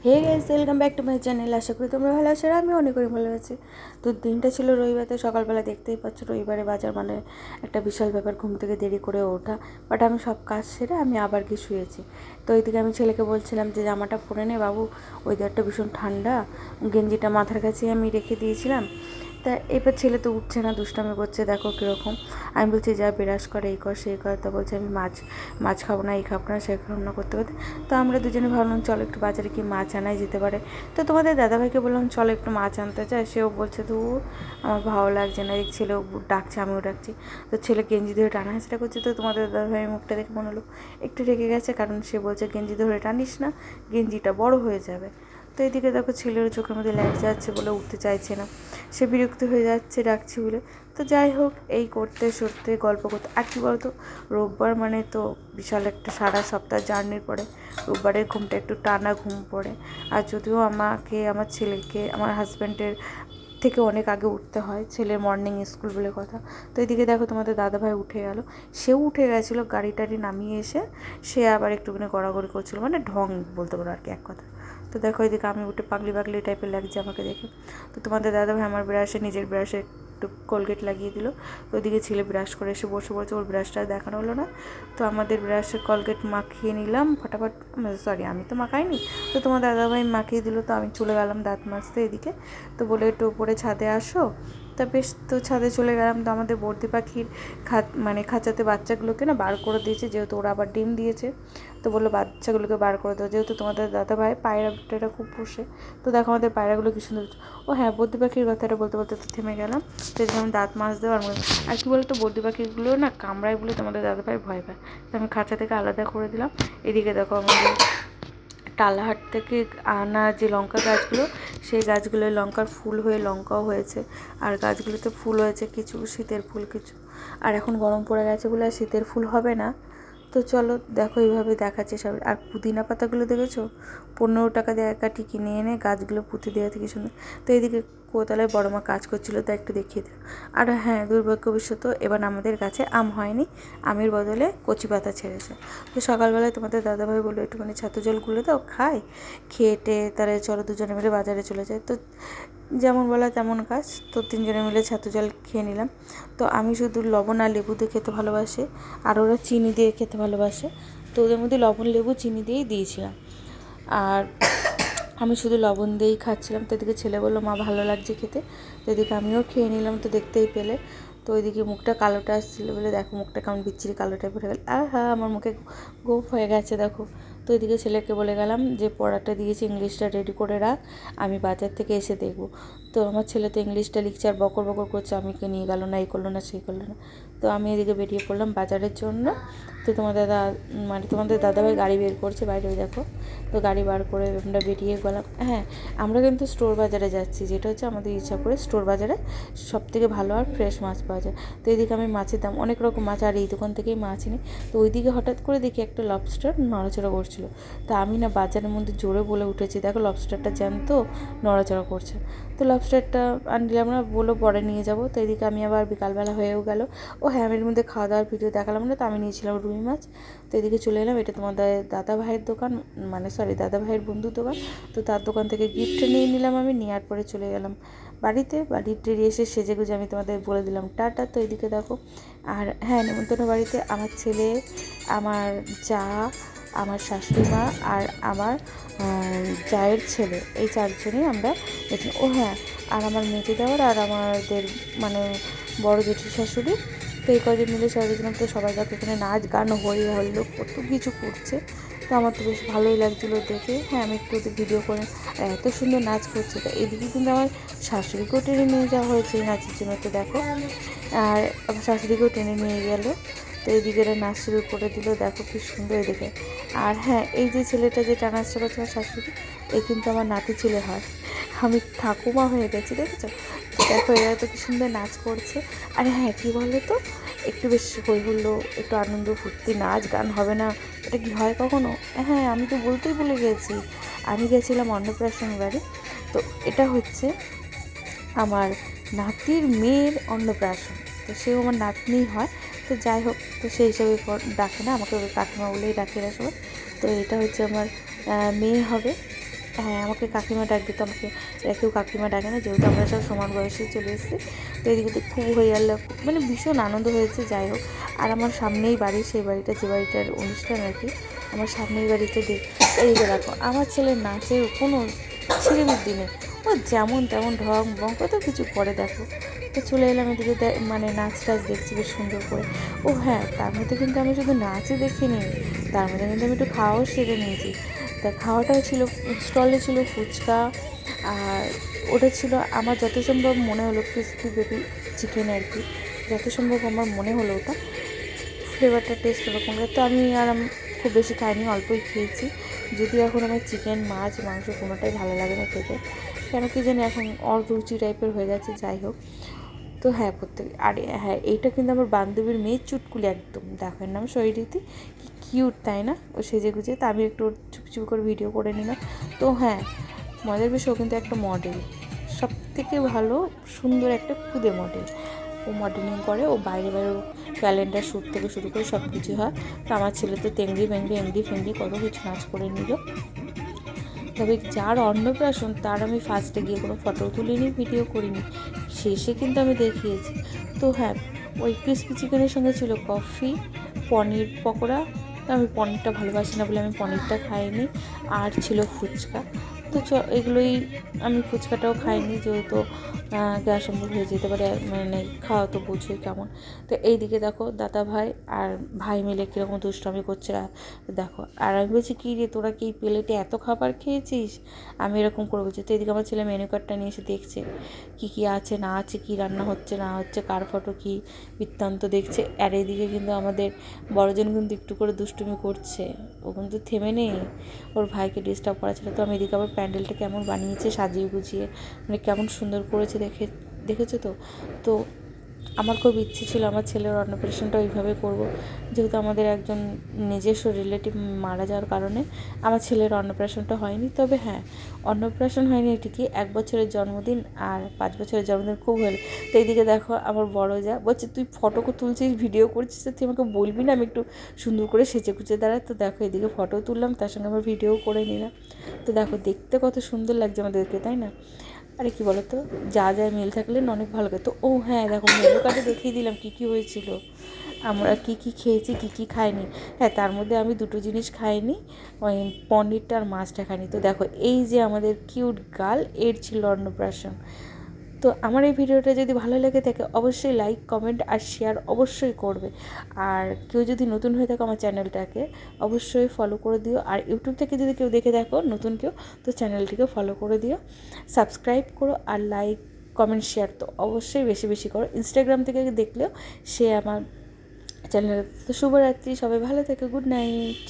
Hey guys, welcome back to my channel. আশা করি তোমরা ভালো আছো আর আমি অনেক ভালো আছি। তো দিনটা ছিল রবিবারে, সকালবেলা দেখতেই পাচ্ছ রবিবারে বাজার মানে একটা বিশাল ব্যাপার, ঘুম থেকে দেরি করে ওঠা। বাট আমি সব কাজ সেরে আমি আবার গিয়ে শুয়েছি। তো ওইদিকে আমি ছেলেকে বলছিলাম যে জামাটা পরে নে বাবু, ওয়েদারটা ভীষণ ঠান্ডা। গেঞ্জিটা মাথার কাছে আমি রেখে দিয়েছিলাম। তা এবার ছেলে তো উঠছে না, দুষ্টামি করছে, দেখো কীরকম। আমি বলছি যা বিরাজ করে, এই কর সেই কর। তা বলছে আমি মাছ খাবো না, এই খাবো না, সে খাবো না করতে করতে। তো আমরা দুজনে ভাবলাম চলো একটু বাজারে কি মাছ আনাই যেতে পারে। তো তোমাদের দাদাভাইকে বললাম চলো একটু মাছ আনতে চায়। সেও বলছে তো আমার ভালো লাগছে না, এই ছেলেও ডাকছে আমিও ডাকছি। তো ছেলে গেঞ্জি ধরে টানা হাঁচড়া করছে। তো তোমাদের দাদাভাইয়ের মুখটা দেখে মনে হলো একটু রেগে গেছে, কারণ সে বলছে গেঞ্জি ধরে টানিস না, গেঞ্জিটা বড় হয়ে যাবে। তো এদিকে দেখো ছেলের চোখের মধ্যে লাইট যাচ্ছে বলে উঠতে চাইছে না, সে বিরক্ত হয়ে যাচ্ছে ডাকছি বলে। তো যাই হোক, এই করতে সরতে গল্প করতে, আর কী বলতো, রোববার মানে তো বিশাল একটা সারা সপ্তাহ জার্নির পরে রোববারের ঘুমটা একটু টানা ঘুম পড়ে। আর যদিও আমাকে, আমার ছেলেকে, আমার হাজব্যান্ডের থেকে অনেক আগে উঠতে হয়, ছেলের মর্নিং স্কুল বলে কথা। তো এদিকে দেখো তোমাদের দাদাভাই উঠে গেল, সেও উঠে গেছিলো, গাড়ি টাড়ি নামিয়ে এসে সে আবার একটুখানি গড়াগড়ি করছিলো, মানে ঢং বলতে পারো আর কি, এক কথা। তো দেখো এদিকে আমি উঠে পাগলি পাগলি টাইপের লাগছে আমাকে দেখে। তো তোমাদের দাদাভাই আমার ব্রাশে, নিজের ব্রাশে একটু কোলগেট লাগিয়ে দিল। তো ওদিকে ছেলে ব্রাশ করে এসে বসে পড়েছে, ওর ব্রাশটা দেখানো হলো না। তো আমাদের ব্রাশে কোলগেট মাখিয়ে নিলাম ফটাফট, সরি আমি তো মাখাইনি। তো তোমার দাদাভাই মাখিয়ে দিল, তো আমি চলে গেলাম দাঁত মাজতে এদিকে। তো বলে একটু উপরে ছাদে আসো। তা বেশ, তো ছাদে চলে গেলাম। তো আমাদের বর্দি পাখির খাঁচাতে বাচ্চাগুলোকে না বার করে দিয়েছে, যেহেতু ওরা আবার ডিম দিয়েছে। তো বললো বাচ্চাগুলোকে বার করে দাও, যেহেতু তোমাদের দাদাভাই পায়রাটা খুব পোষে। তো দেখো আমাদের পায়রাগুলো কি সুন্দর। ও হ্যাঁ, বদ্রি পাখির কথাটা বলতে বলতে তো থেমে গেলাম। তো যেমন দাঁত মাছ দেওয়া আর কি বলতো, বদ্রি পাখিগুলো না কামড়ায় বলে তোমাদের দাদাভাই ভয় পায়। তো আমি খাঁচা থেকে আলাদা করে দিলাম। এদিকে দেখো আমাদের টালাহাট থেকে আনা যে লঙ্কা গাছগুলো, সেই গাছগুলোয় লঙ্কার ফুল হয়ে লঙ্কাও হয়েছে। আর গাছগুলোতে ফুল হয়েছে কিছু শীতের ফুল কিছু। আর এখন গরম পড়ে গেছে বলে আর শীতের ফুল হবে না। তো চলো দেখো এইভাবে দেখাচ্ছে সব। আর পুদিনা পাতাগুলো দেখেছো, 15 টাকা দিয়ে এক কাঠি কিনে এনে গাছগুলো পুঁতে দেওয়া থেকে সুন্দর। তো এইদিকে কোতলায় বড় মা কাজ করছিলো, তো একটু দেখিয়ে দিল। আর হ্যাঁ, দুর্ভাগ্যবশত এবার আমাদের গাছে আম হয়নি, আমের বদলে কচি পাতা ছেড়েছে। তো সকালবেলায় তোমাদের দাদাভাই বললো একটুখানি ছাতু জল গুলে দাও, খায় খেয়েটে তারা চলো দুজনে মিলে বাজারে চলে যায়। তো যেমন বলা তেমন কাজ, তো তিনজনে মিলে ছাতু জল খেয়ে নিলাম। তো আমি শুধু লবণ আর লেবু দিয়ে খেতে ভালোবাসি, আর ওরা চিনি দিয়ে খেতে ভালোবাসে। তো ওদের মধ্যে লবণ লেবু চিনি দিয়েই দিয়েছিলাম, আর আমি শুধু লবণ দিয়েই খাচ্ছিলাম। তো এদিকে ছেলে বললো মা ভালো লাগছে খেতে। তো এদিকে আমিও খেয়ে নিলাম, তো দেখতেই পেলে। তো ওইদিকে মুখটা কালোটা আসছিলো বলে দেখো মুখটা কেমন বিচ্ছিরি কালো টাইপের হয়ে গেল। আর হ্যাঁ, আমার মুখে গোপ হয়ে গেছে দেখো। তো এদিকে ছেলেকে বলে গেলাম যে পড়াটা দিয়েছি, ইংলিশটা রেডি করে রাখ, আমি বাজার থেকে এসে দেখবো। তো আমার ছেলে তো ইংলিশটা লিখছে আর বকর বকর করছে, আমাকে নিয়ে গেলো না, এই করলো না সেই করলো না। তো আমি এদিকে বেরিয়ে পড়লাম বাজারের জন্য। তো তোমাদের দাদাভাই গাড়ি বের করছে বাইরে, ওই দেখো। তো গাড়ি বার করে আমরা বেরিয়ে গেলাম। হ্যাঁ, আমরা কিন্তু স্টোর বাজারে যাচ্ছি, যেটা হচ্ছে আমাদের ইচ্ছাপুরে স্টোর বাজারে সবথেকে ভালো আর ফ্রেশ মাছ পাওয়া যায়। তো এইদিকে আমি মাছের দাম, অনেক রকম মাছ, আর এই দোকান থেকেই মাছ নিই। তো ওইদিকে হঠাৎ করে দেখি একটা লবস্টার নড়াচড়া করছিলো। তা আমি না বাজারের মধ্যে জোরে বলে উঠেছি, দেখো লবস্টারটা জ্যান্ত নড়াচড়া করছে। তো লবস্টারটা আনলাম না, বললো পরে নিয়ে যাবো। তো এদিকে আমি আবার বিকালবেলা হয়েও গেল। ও হ্যাঁ, আমি এর মধ্যে খাওয়া দাওয়ার ভিডিও দেখালাম না, তো আমি নিয়েছিলাম রুই মাছ। তো এদিকে চলে এলাম, এটা তোমাদের দাদা ভাইয়ের দোকান, দাদা ভাইয়ের বন্ধুর দোকান। তো তার দোকান থেকে গিফট নিয়ে নিলাম, আমি নেওয়ার পরে চলে গেলাম বাড়িতে এসে সেজে গুজে আমি তোমাদের বলে দিলাম টাটা। তো এদিকে দেখো, আর হ্যাঁ, নেমন্তন্ন বাড়িতে আমার ছেলে, আমার যা, আমার শাশুড়ি মা আর আমার জায়ের ছেলে, এই চারজনই আমরা গেছি। ও হ্যাঁ, আর আমার মেজে দেওয়ার আর আমাদের মানে বড় জেঠি শাশুড়ি। তো এই কজন মিলে সবাই গেছিলাম। তো সবাই দেখো এখানে নাচ গান হই হল্লো কত কিছু করছে। তো আমার তো বেশ ভালোই লাগছিলো দেখে। হ্যাঁ, আমি একটু ওদের ভিডিও করে, এত সুন্দর নাচ করছে। তো এদিকে কিন্তু আমার শাশুড়িকেও টেনে নিয়ে যাওয়া হয়েছে এই নাচের জন্য। তো দেখো, আর আমার শাশুড়িকেও টেনে নিয়ে গেল। তো এইদিকে নাচ শুরু করে দিল, দেখো কি সুন্দর এদিকে। আর হ্যাঁ, এই যে ছেলেটা যে নাচটা করছে আমার শাশুড়ি, এই কিন্তু আমার নাতি ছেলে হয়, আমি ঠাকুমা হয়ে গেছি, দেখেছো? তো দেখো এরা তো কি সুন্দর নাচ করছে। আর হ্যাঁ, কী বলো তো, একটু বেশ হই হুল্লো, একটু আনন্দ ফুর্তি, নাচ গান হবে না, এটা কি হয় কখনো? হ্যাঁ, আমি তো বলতেই ভুলে গেছি, আমি গেছিলাম অন্নপ্রাশন বাড়ি। তো এটা হচ্ছে আমার নাতির মেয়ের অন্নপ্রাশন। তো সেও আমার নাতনিই হয়। তো যাই হোক, তো সেই হিসাবে ডাকে না আমাকে, ওই কাকিমা বলেই ডাকে এরা সবাই। তো এটা হচ্ছে আমার মেয়ে হবে। হ্যাঁ, আমাকে কাকিমা ডাক দিত, আমাকে কেউ কাকিমা ডাকে না, যেহেতু আমরা সব সমান বয়সে চলে এসেছি। তো এদিকে তো খুব হই আল্লাহ, মানে ভীষণ আনন্দ হয়েছে। যাই হোক, আর আমার সামনেই বাড়ি, সেই বাড়িটা যে বাড়িটার অনুষ্ঠান আর কি, আমার সামনেই বাড়িতে এই যে দেখো আমার ছেলে নাচের কোনো ছিঁড়িবির দিনে ও যেমন তেমন ঢং বং কত কিছু করে দেখো। তো চলে এলাম এদিকে, মানে নাচ টাচ দেখছি বেশ সুন্দর করে। ও হ্যাঁ, তার মধ্যে কিন্তু আমি শুধু নাচই দেখিনি, তার মধ্যে কিন্তু আমি একটু খাওয়াও সেরে নিয়েছি। তা খাওয়াটাও ছিল, স্টলে ছিল ফুচকা, আর ওটা ছিল আমার যত সম্ভব মনে হলো ক্রিস্পি বেবি চিকেন আর কি, যত সম্ভব আমার মনে হলো ওটা ফ্লেভারটা টেস্ট ওরকম। তো আমি খুব বেশি খাইনি, অল্পই খেয়েছি। যদিও এখন আমার চিকেন মাছ মাংস কোনোটাই ভালো লাগে না খেতে, কেন কি জানি এখন অরুচি টাইপের হয়ে গেছে। যাই হোক, তো হ্যাঁ আর হ্যাঁ, এইটা কিন্তু আমার বান্ধবীর মেয়ে চুটকুলি, একদম দেখো এর নাম শৈরীতি, কি কিউট তাই না, ও সেজে গুজে। তা আমি একটু চুপি চুপি করে ভিডিও করে নিলাম। তো হ্যাঁ, মজার বিষয়, ও কিন্তু একটা মডেল, সব থেকে ভালো সুন্দর একটা খুদে মডেল। ও মডেলিং করে, ও বাইরে বাইরে ক্যালেন্ডার শ্যুট থেকে শুরু করে সব কিছু হয়। তো আমার ছেলে তো তেংড়ি বেংড়ি এংড়ি ফেংড়ি কত কিছু নাচ করে নিল। তবে যার অন্নপ্রাশন তার আমি ফার্স্টে গিয়ে কোনো ফটো তুলিনি, ভিডিও করিনি, শেষে কিন্তু আমি দেখিয়েছি। তো হ্যাঁ, ওই ক্রিসপি চিকেনের সঙ্গে ছিল কফি, পনির পকোড়া। তো আমি পনিরটা ভালোবাসি না বলে আমি পনিরটা খাইনি, আর ছিল ফুচকা। তো এগুলোই, আমি ফুচকাটাও খাইনি যেহেতু গ্যাস অম্বল হয়ে যেতে পারে, মানে খাওয়া তো বুঝোই কেমন। তো এইদিকে দেখো দাদা ভাই আর ভাই মিলে কীরকম দুষ্টামি করছে দেখো। আর আমি বলছি, কী রে তোরা কি প্লেটে এত খাবার খেয়েছিস, আমি এরকম করে বলছি। তো এদিকে আমার ছেলে মেনু কার্ডটা নিয়ে এসে দেখছে কী কী আছে না আছে, কী রান্না হচ্ছে না হচ্ছে, কার ফটো কী বৃত্তান্ত দেখছে। আর এদিকে কিন্তু আমাদের বড়জন কিন্তু একটু করে দুষ্টুমি করছে, ও কিন্তু থেমে নেই, ওর ভাইকে ডিস্টার্ব করা ছিল। তো আমি এদিকে আবার প্যান্ডেলটা কেমন বানিয়েছে সাজিয়ে গুছিয়ে, মানে কেমন সুন্দর করেছে দেখেছো তো। তো আমার খুব ইচ্ছে ছিল আমার ছেলের অন্নপ্রাশনটা ওইভাবে করব, যেহেতু আমাদের একজন নিজস্ব রিলেটিভ মারা যাওয়ার কারণে আমার ছেলের অন্নপ্রাশনটা হয়নি। তবে হ্যাঁ, অন্নপ্রাশন হয়নি ঠিকই, 1 বছরের জন্মদিন আর 5 বছরের জন্মদিন খুব হলো। তো এইদিকে দেখো আমার বড় যা বলছে, তুই ফটো তুলছিস ভিডিও করছিস, তুই আমাকে বলবি না আমি একটু সুন্দর করে সেজে গুজে দাঁড়াই। তো দেখো এদিকে ফটো তুললাম, তার সঙ্গে আমার ভিডিও করে নিলাম। তো দেখো দেখতে কত সুন্দর লাগছে আমাদেরকে, তাই না? আরে কী বলো তো, যা যা মিল থাকলে অনেক ভালো লাগে। তো ও হ্যাঁ, দেখো মেনু কার্ডে দেখিয়ে দিলাম কী কী হয়েছিল, আমরা কী কী খেয়েছি কী কী খাইনি। হ্যাঁ, তার মধ্যে আমি 2টো জিনিস খাইনি, ওই পনিরটা আর মাছটা খাইনি। তো দেখো এই যে আমাদের কিউট গার্ল, এর ছিল অন্নপ্রাশন। তো আমার এই ভিডিওটা যদি ভালো লেগে থাকে অবশ্যই লাইক কমেন্ট আর শেয়ার অবশ্যই করবে। আর কেউ যদি নতুন হয়ে থাকে আমার চ্যানেলটাকে অবশ্যই ফলো করে দিও। আর ইউটিউব থেকে যদি কেউ দেখে দেখো নতুন কেউ, তো চ্যানেলটিকে ফলো করে দিও, সাবস্ক্রাইব করো, আর লাইক কমেন্ট শেয়ার তো অবশ্যই বেশি বেশি করো। ইনস্টাগ্রাম থেকে দেখলেও সে আমার চ্যানেল। তো শুভরাত্রি, সবাই ভালো থেকে, গুড নাইট।